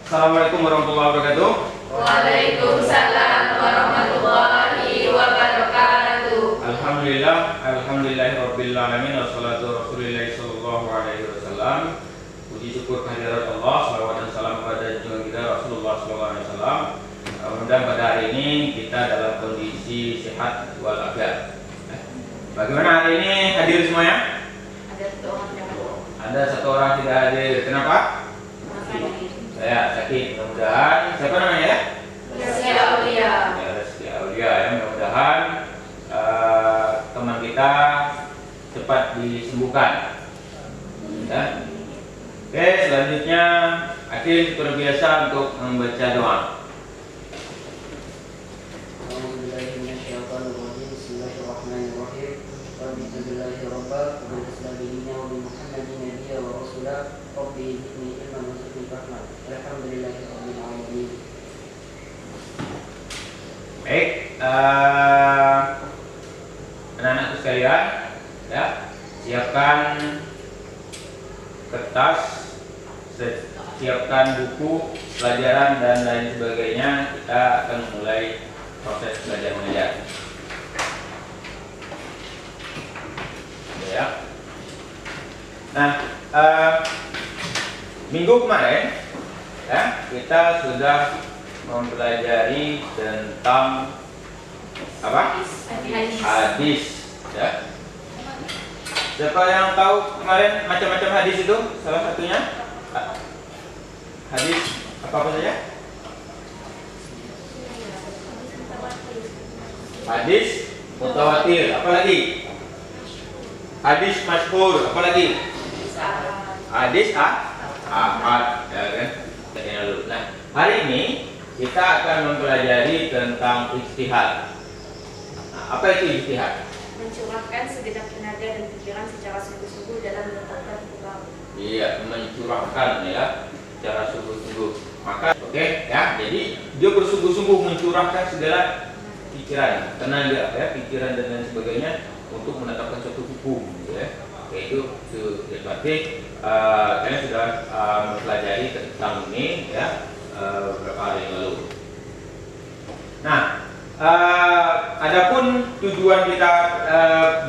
Assalamualaikum warahmatullahi wabarakatuh. Waalaikumsalam warahmatullahi wabarakatuh. Alhamdulillahirabbil alamin wassalatu rasulillahi sallallahu alaihi wasallam. Puji syukur kehadirat Allah, salawat dan salam kepada junjungan kita Rasulullah sallallahu alaihi wasallam. Mudah-mudahan pada hari ini kita dalam kondisi sehat walafiat. Bagaimana hari ini hadir semuanya? Ada satu orang tidak hadir. Kenapa? Saya sakit. Mudah-mudahan siapa namanya ya? Rizky Aulia. Ya, Rizky Aulia ya. Mudah-mudahan teman kita cepat disembuhkan. Ya. Oke, selanjutnya Akil seperti biasa untuk membaca doa. Baik, anak-anakku sekalian, ya, siapkan kertas, siapkan buku pelajaran dan lain sebagainya. Kita akan mulai proses belajar mengajar. Ya. Nah, minggu kemarin, ya, kita sudah mempelajari tentang apa? Hadis. Ya. Siapa yang tahu kemarin macam-macam hadis itu? Salah satunya hadis apa saja? Hadis mutawatir. Apa lagi? Hadis masyhur. Apa lagi? Hadis ahad. Ya kan? Nah, hari ini kita akan mempelajari tentang ijtihad. Nah, apa itu ijtihad? Mencurahkan segenap tenaga dan pikiran secara sungguh-sungguh dalam menetapkan hukum. Iya, mencurahkan ya, secara sungguh-sungguh. Maka, oke, ya. Jadi dia bersungguh-sungguh mencurahkan segala pikiran, tenaga, ya, pikiran dan lain sebagainya untuk menetapkan suatu hukum, ya. Yaitu berarti kalian sudah mempelajari tentang ini, ya. Beberapa hari yang lalu. Nah, adapun tujuan kita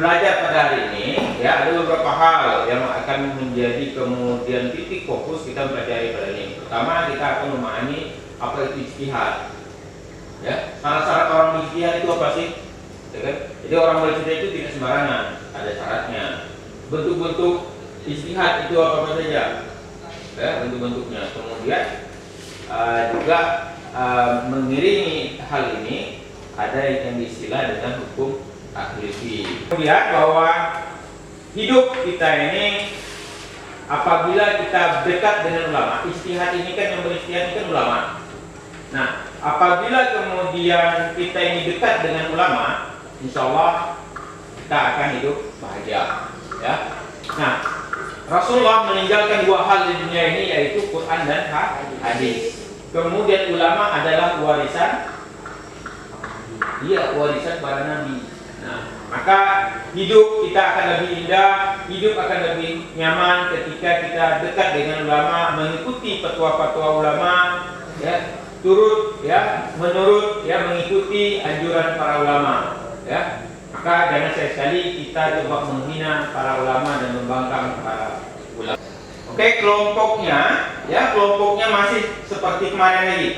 belajar pada hari ini, ya, ada beberapa hal yang akan menjadi kemudian titik fokus kita belajar pada ini. Pertama, kita akan memahami apa itu ijtihad. Ya, syarat-syarat orang ijtihad itu apa sih? Ya kan? Jadi orang berijtihad itu tidak sembarangan, ada syaratnya. Bentuk-bentuk ijtihad itu apa saja? Ya, bentuk-bentuknya. Kemudian juga mengiringi hal ini ada yang diistilah dengan hukum taklifi. Kemudian bahwa hidup kita ini apabila kita dekat dengan ulama, ijtihad ini kan yang berijtihad ini kan ulama. Nah, apabila kemudian kita ini dekat dengan ulama, insya Allah kita akan hidup bahagia. Ya. Nah, Rasulullah meninggalkan dua hal di dunia ini, yaitu Quran dan hadis. Kemudian ulama adalah warisan para nabi. Nah, maka hidup kita akan lebih indah, hidup akan lebih nyaman ketika kita dekat dengan ulama, mengikuti fatwa-fatwa ulama, ya, menurut mengikuti anjuran para ulama, ya. Maka jangan sekali kita coba menghina para ulama dan membangkang para ulama. Oke, kelompoknya masih seperti kemarin lagi,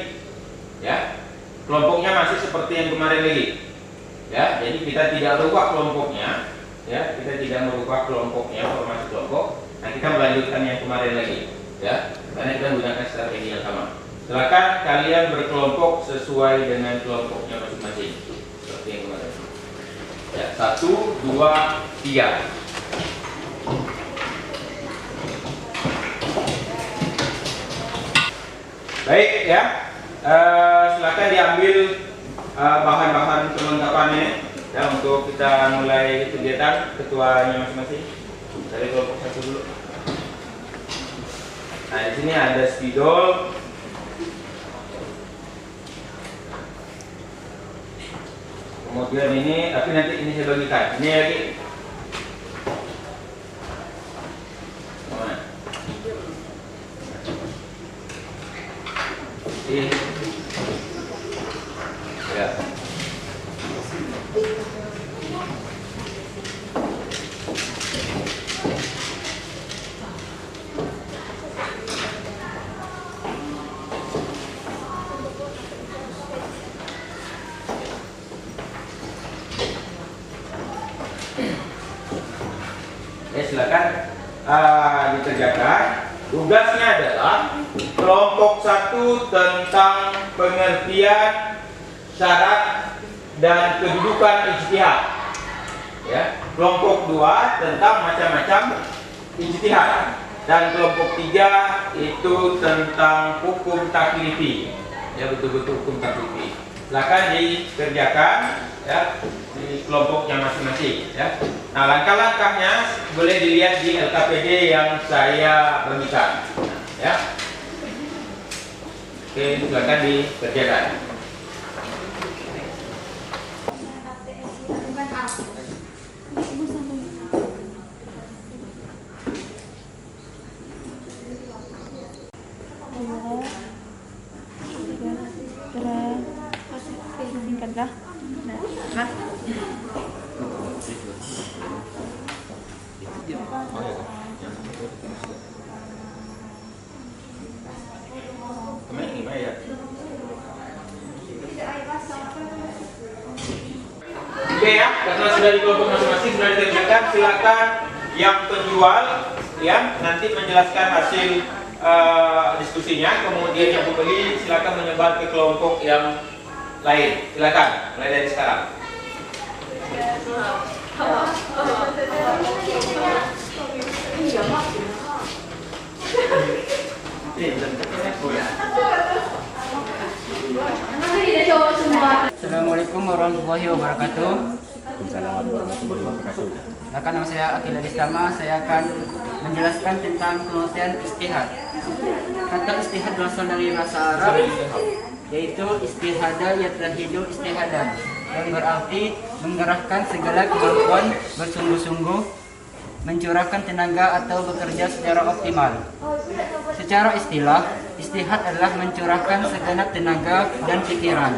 ya. Kelompoknya masih seperti yang kemarin lagi, ya. Jadi kita tidak rubah kelompoknya, ya. Kita tidak merubah kelompoknya, formasi kelompok. Nah, kita melanjutkan yang kemarin lagi, ya. Karena kita menggunakan strategi yang sama. Silakan kalian berkelompok sesuai dengan kelompoknya masing-masing, seperti yang kemarin. Ya, 1, 2, 3. Baik, ya. Silakan diambil bahan-bahan kelengkapannya, ya, untuk kita mulai kegiatan. Ketuanya masing-masing dari kelompok 1 dulu. Nah, di sini ada spidol, kemudian ini, tapi nanti ini saya bagikan. Ini lagi. Mana? Ya. Ya, silakan dikerjakan. Tugasnya adalah kelompok 1 tentang pengertian syarat dan kedudukan ijtihad. Ya, kelompok 2 tentang macam-macam ijtihad, dan kelompok 3 itu tentang hukum taklifi. Ya, betul-betul hukum taklifi. Silakan dikerjakan ya di kelompoknya masing-masing ya. Nah, langkah-langkahnya boleh dilihat di LKPD yang saya bagikan ya. Oke, silakan dikerjakan. Singkatlah. Nah, Oke ya, karena sudah di kelompok masing-masing sudah dikerjakan, silakan yang penjual ya nanti menjelaskan hasil diskusinya, kemudian yang pembeli silakan menyebar ke kelompok yang lain. Silakan mulai dari sekarang. Assalamualaikum warahmatullahi wabarakatuh. Silakan, nama saya Akil Adistama. Saya akan menjelaskan tentang pengertian istihad. Kata istihad berasal dari bahasa Arab, yaitu istihada yatrahidu istihadan, yang berarti mengerahkan segala kemampuan bersungguh-sungguh, mencurahkan tenaga atau bekerja secara optimal. Secara istilah, istihad adalah mencurahkan segenap tenaga dan pikiran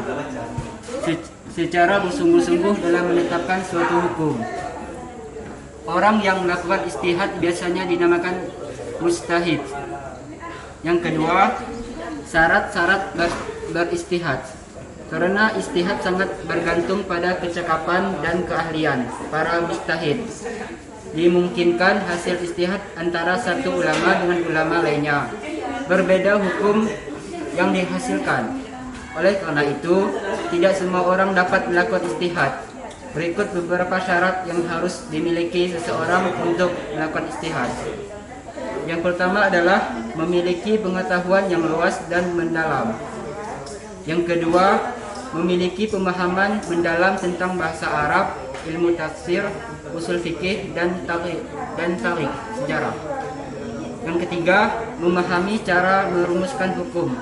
secara bersungguh-sungguh dalam menetapkan suatu hukum. Orang yang melakukan istihad biasanya dinamakan mujtahid. Yang kedua, syarat-syarat beristihad. Karena istihad sangat bergantung pada kecakapan dan keahlian para mujtahid. Dimungkinkan hasil istihad antara satu ulama dengan ulama lainnya. Berbeda hukum yang dihasilkan. Oleh karena itu, tidak semua orang dapat melakukan istihad. Berikut beberapa syarat yang harus dimiliki seseorang untuk melakukan istihad. Yang pertama adalah memiliki pengetahuan yang luas dan mendalam. Yang kedua, memiliki pemahaman mendalam tentang bahasa Arab, ilmu tafsir, usul fikih, dan tarikh sejarah. Yang ketiga, memahami cara merumuskan hukum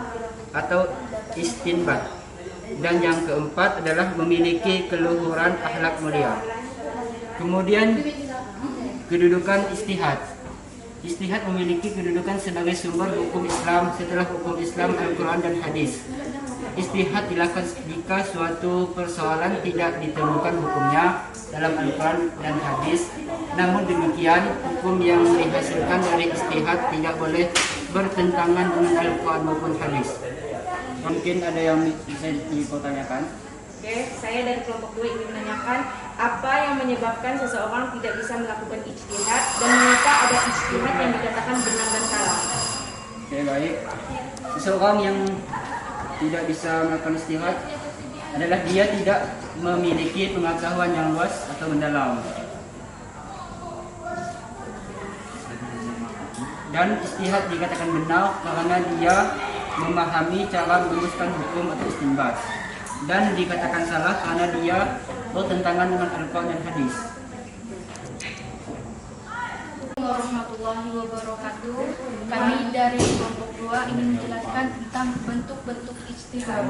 atau istinbat. Dan yang keempat adalah memiliki keluhuran akhlak mulia. Kemudian, kedudukan istihad. Istihad memiliki kedudukan sebagai sumber hukum Islam setelah hukum Islam, Al-Quran, dan hadis. Istihad dilakukan jika suatu persoalan tidak ditemukan hukumnya dalam Al-Quran dan hadis. Namun demikian, hukum yang dihasilkan dari istihad tidak boleh bertentangan dengan Al-Quran maupun hadis. Mungkin ada yang bisa dipertanyakan. Oke, saya dari kelompok 2 ingin menanyakan apa yang menyebabkan seseorang tidak bisa melakukan ijtihad dan mengapa ada ijtihad yang dikatakan benar dan salah. Oke, baik. Seseorang yang tidak bisa melakukan ijtihad adalah dia tidak memiliki pengetahuan yang luas atau mendalam. Dan ijtihad dikatakan benar karena dia memahami cara merumuskan hukum atau istinbat. Dan dikatakan salah karena dia bertentangan dengan Al-Quran dan hadis. Warahmatullahi wabarakatuh. Kami dari kelompok 2 ingin menjelaskan tentang bentuk-bentuk ijtihad.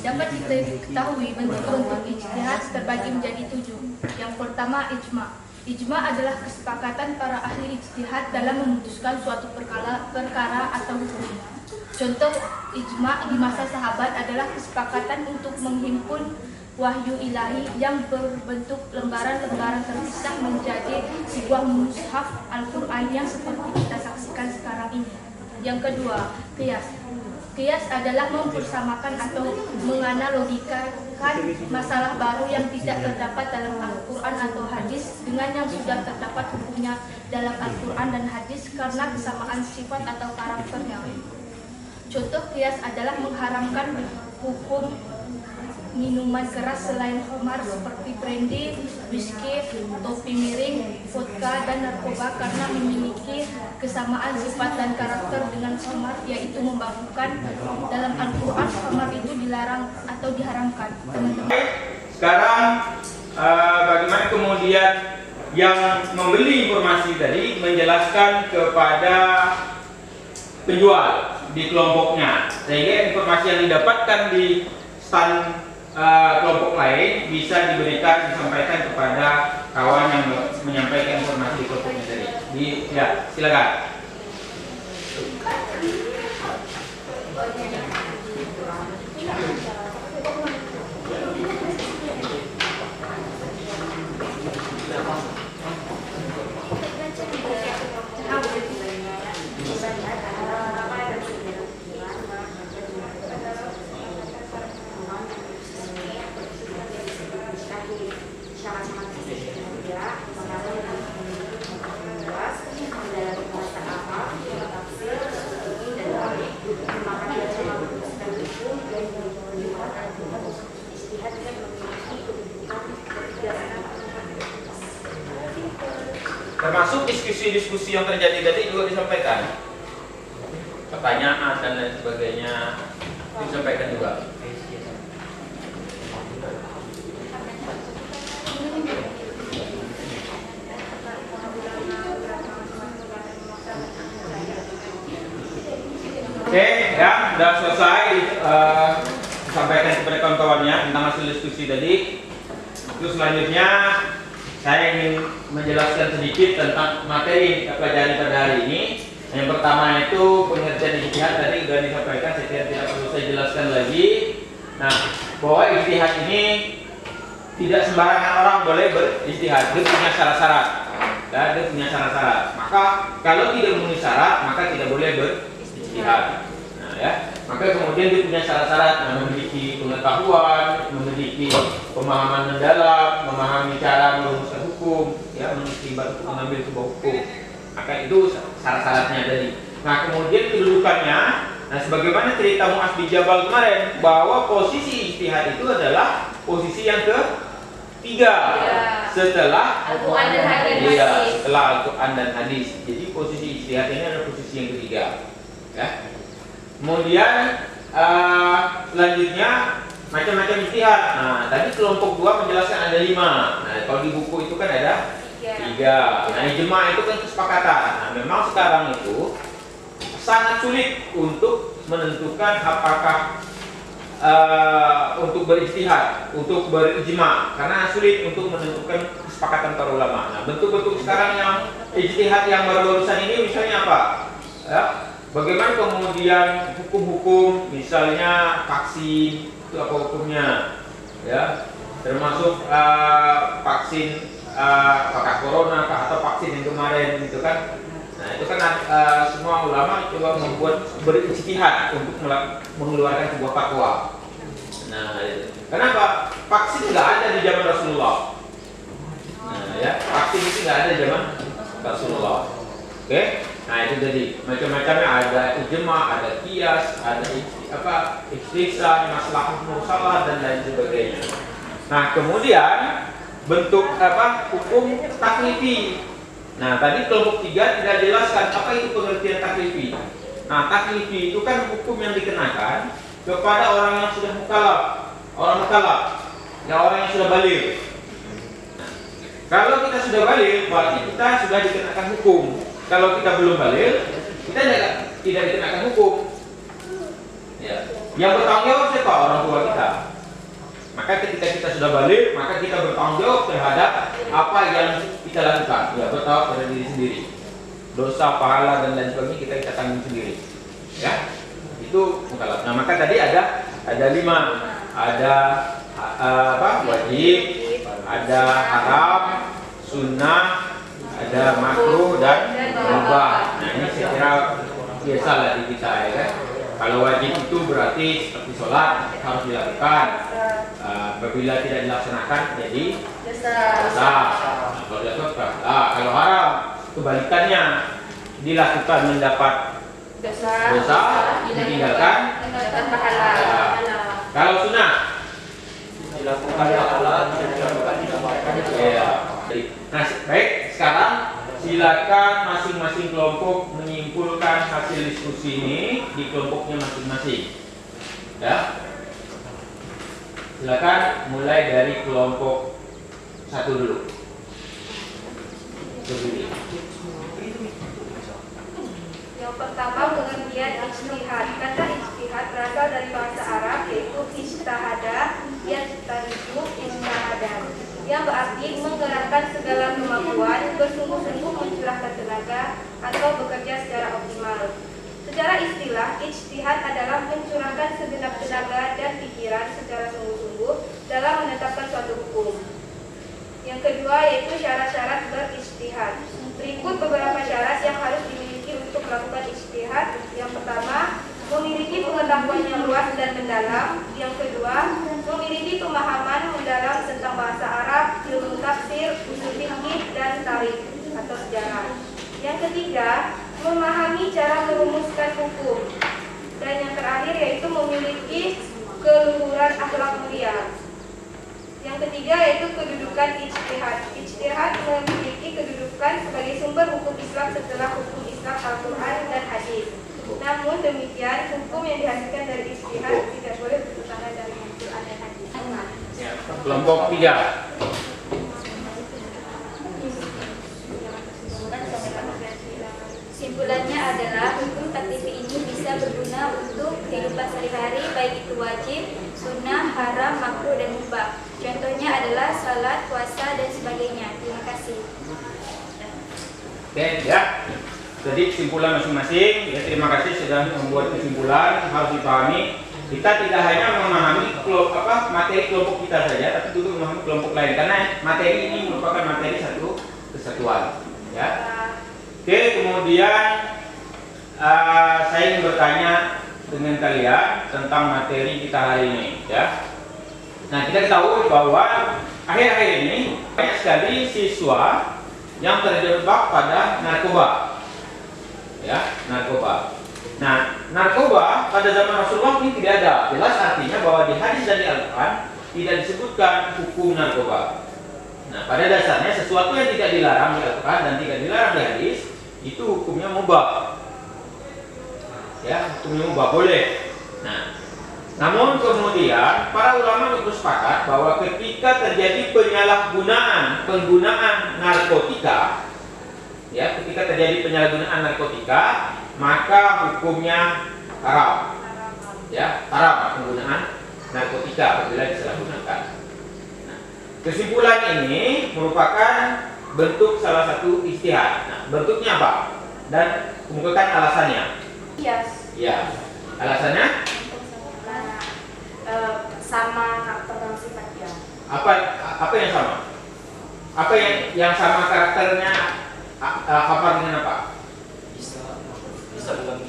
Dapat kita ketahui bentuk-bentuk ijtihad terbagi menjadi 7. Yang pertama, ijma. Ijma adalah kesepakatan para ahli ijtihad dalam memutuskan suatu perkara atau hukum. Contoh ijma di masa sahabat adalah kesepakatan untuk menghimpun wahyu ilahi yang berbentuk lembaran-lembaran terpisah menjadi sebuah mushaf Al-Quran yang seperti kita saksikan sekarang ini. Yang kedua, qiyas. Qiyas adalah mempersamakan atau menganalogikakan masalah baru yang tidak terdapat dalam Al-Quran atau hadis dengan yang sudah terdapat hukumnya dalam Al-Quran dan hadis karena kesamaan sifat atau karakternya. Contoh qiyas adalah mengharamkan hukum minuman keras selain khamar seperti brandy, whisky, topi miring, vodka, dan narkoba karena memiliki kesamaan sifat dan karakter dengan khamar, yaitu memabukkan. Dalam Al-Quran khamar itu dilarang atau diharamkan. Sekarang bagaimana kemudian yang membeli informasi tadi menjelaskan kepada penjual di kelompoknya, sehingga informasi yang didapatkan di stand kelompok lain bisa disampaikan kepada kawan yang menyampaikan informasi di kelompoknya tadi. Ya, silakan. Termasuk diskusi-diskusi yang terjadi tadi juga disampaikan, pertanyaan dan lain sebagainya disampaikan juga. Oke, ya, sudah selesai disampaikan kepada kawan-kawannya tentang hasil diskusi tadi. Terus selanjutnya saya ingin menjelaskan sedikit tentang materi yang kita pelajari pada hari ini. Yang pertama itu pengertian ijtihad tadi sudah disampaikan, saya kira tidak perlu saya jelaskan lagi. Nah, bahwa ijtihad ini tidak sembarangan orang boleh berijtihad, dia punya syarat-syarat. Dia punya syarat-syarat. Maka kalau tidak memenuhi syarat, maka tidak boleh berijtihad. Nah, ya. Maka kemudian dia punya syarat-syarat, memiliki pengetahuan, memiliki pemahaman mendalam, memahami cara merumuskan hukum, ya, mengistibat untuk mengambil sebuah hukum. Maka itu syarat-syaratnya tadi. Nah, kemudian kedudukannya, nah sebagaimana cerita Mu'adz bin Jabal kemarin, bahwa posisi ijtihad itu adalah posisi yang ketiga setelah Al-Quran dan hadis. Iya, setelah Al-Quran dan hadis. Jadi posisi ijtihad ini adalah posisi yang ketiga. Ya. Kemudian selanjutnya macam-macam ijtihad. Nah, tadi kelompok 2 menjelaskan ada 5. Nah, kalau di buku itu kan ada 3. Nah, ijma itu kan kesepakatan. Nah, memang sekarang itu sangat sulit untuk menentukan apakah untuk berijtihad, untuk berijma, karena sulit untuk menentukan kesepakatan para ulama. Nah, bentuk-bentuk sekarang yang ijtihad yang baru-barusan ini misalnya apa? Ya, bagaimana kemudian hukum-hukum, misalnya vaksin itu apa hukumnya, ya, termasuk vaksin apakah corona atau vaksin yang kemarin gitu kan. Nah, itu kan semua ulama coba membuat berijtihad untuk mengeluarkan sebuah fatwa. Nah, kenapa? Vaksin nggak ada di zaman Rasulullah. Nah, ya, vaksin itu nggak ada di zaman Rasulullah. Oke? Nah, itu jadi macam-macamnya, ada ijma, ada qiyas, ada istihsan, maslahah mursalah dan lain sebagainya. Nah, kemudian bentuk hukum taklifi. Nah, tadi kelompok 3 tidak jelaskan apa itu pengertian taklifi. Nah, taklifi itu kan hukum yang dikenakan kepada orang yang sudah mukallaf, ya, orang yang sudah baligh. Nah, kalau kita sudah baligh, berarti kita sudah dikenakan hukum. Kalau kita belum baligh, kita tidak dikenakan hukum. Ya. Yang bertanggung jawab siapa? Orang tua kita. Maka ketika kita sudah balik, maka kita bertanggung jawab terhadap apa yang kita lakukan. Ya, bertanggung pada diri sendiri. Dosa, pahala dan lain sebagainya kita tanggung sendiri. Ya, itu mukallaf. Nah, maka tadi ada 5. Ada wajib, ada haram, sunnah, ada makruh dan mubah. Nah, ini saya kira biasalah di kita ya kan. Kalau wajib itu berarti seperti sholat harus dilakukan. Apabila tidak dilaksanakan jadi dosa. Nah, kalau dilakukan, kalau haram kebalikannya, dilakukan mendapat dosa, ditinggalkan pahala. Kalau sunnah Dilakukan pahala, dilakukan didapatkan. ya. Nah, baik, sekarang silakan masing-masing kelompok menyimpulkan hasil diskusi ini di kelompoknya masing-masing. Ya. Silakan mulai dari kelompok 1 dulu. Berdiri. Yang pertama, pengertian ijtihad. Kata ijtihad berasal dari bahasa Arab yaitu ijtahada, yajtahidu, ijtahadan, yang berarti menggerakkan segala kemampuan, bersungguh-sungguh mencurahkan tenaga atau bekerja secara optimal. Secara istilah, ijtihad adalah mencurahkan segenap tenaga dan pikiran secara sungguh-sungguh dalam menetapkan suatu hukum. Yang kedua yaitu syarat-syarat berijtihad. Berikut beberapa syarat yang harus dimiliki untuk melakukan ijtihad. Yang pertama, memiliki pengetahuan yang luas dan mendalam. Yang kedua, memiliki pemahaman mendalam tentang bahasa Arab, ilmu tafsir, usul fikih, dan tarikh atau sejarah. Yang ketiga, memahami cara merumuskan hukum. Dan yang terakhir yaitu memiliki keluhuran akhlak mulia. Yang ketiga yaitu kedudukan ijtihad. Ijtihad memiliki kedudukan sebagai sumber hukum Islam setelah hukum Islam Al-Quran dan Hadis. Namun demikian, hukum yang dihasilkan dari ijtihad tidak boleh bertentangan dari Al-Quran dan Hadis. Kelompok 3. Kesimpulannya adalah hukum taklifi ini bisa berguna untuk kehidupan sehari-hari, baik itu wajib, sunnah, haram, makruh, dan mubah. Contohnya adalah salat, puasa, dan sebagainya. Terima kasih. Oke, ya. Jadi kesimpulan masing-masing. Ya, terima kasih sudah membuat kesimpulan. Harus dipahami, kita tidak hanya memahami materi kelompok kita saja, tapi juga memahami kelompok lain. Karena materi ini merupakan materi satu kesatuan. Ya. Oke, kemudian saya ingin bertanya dengan kalian tentang materi kita hari ini. Ya. Nah, kita tahu bahwa akhir-akhir ini banyak sekali siswa yang terjebak pada narkoba. Ya, narkoba. Nah, narkoba pada zaman Rasulullah ini tidak ada. Jelas artinya bahwa di hadis dan di Al-Quran tidak disebutkan hukum narkoba. Nah, pada dasarnya sesuatu yang tidak dilarang di Al-Quran dan tidak dilarang di hadis itu hukumnya mubah. Ya, hukumnya mubah, boleh. Nah, namun kemudian para ulama bersepakat bahwa ketika terjadi penggunaan narkotika, ya, ketika terjadi penyalahgunaan narkotika, maka hukumnya haram. Ya, haram penggunaan narkotika apabila disalahgunakan. Nah, kesimpulan ini merupakan bentuk salah satu ijtihad. Nah, bentuknya apa? Dan kemukakan alasannya. Yes. Ya, alasannya Sama karakter dan sifatnya. apa yang sama? Apa yang sama karakternya? Apa dengan apa? Bisa bukan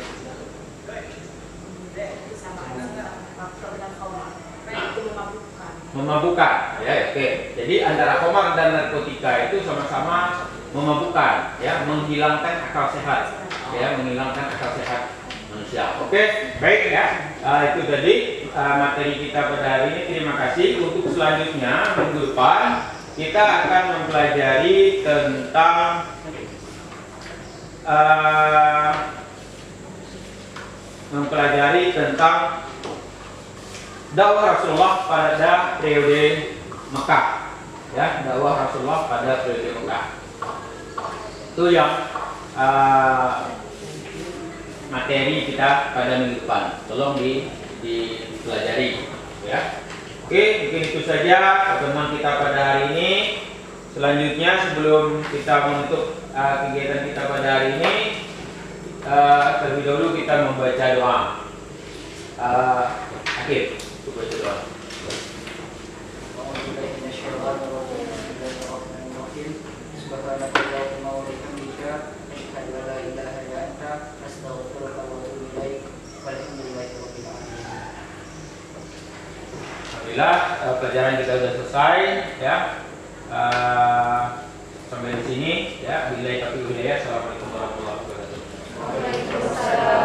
Memabukkan, ya, oke. Jadi antara khamar dan narkotika itu sama-sama memabukkan, ya, menghilangkan akal sehat, ya, menghilangkan akal sehat manusia. Oke, baik ya. Itu tadi materi kita pada hari ini. Terima kasih. Untuk selanjutnya minggu depan kita akan mempelajari tentang dakwah Rasulullah pada periode Mekah, ya, dakwah Rasulullah pada periode Mekah. Itu yang materi kita pada minggu depan. Tolong dipelajari, ya. Oke, mungkin itu saja pertemuan kita pada hari ini. Selanjutnya sebelum kita menutup kegiatan kita pada hari ini, terlebih dahulu kita membaca doa. Akhir, coba doa. Alhamdulillah, pelajaran kita sudah selesai ya. Sampai di sini ya. Billahi taufiq wal hidayah. Assalamualaikum warahmatullahi wabarakatuh. Waalaikumsalam.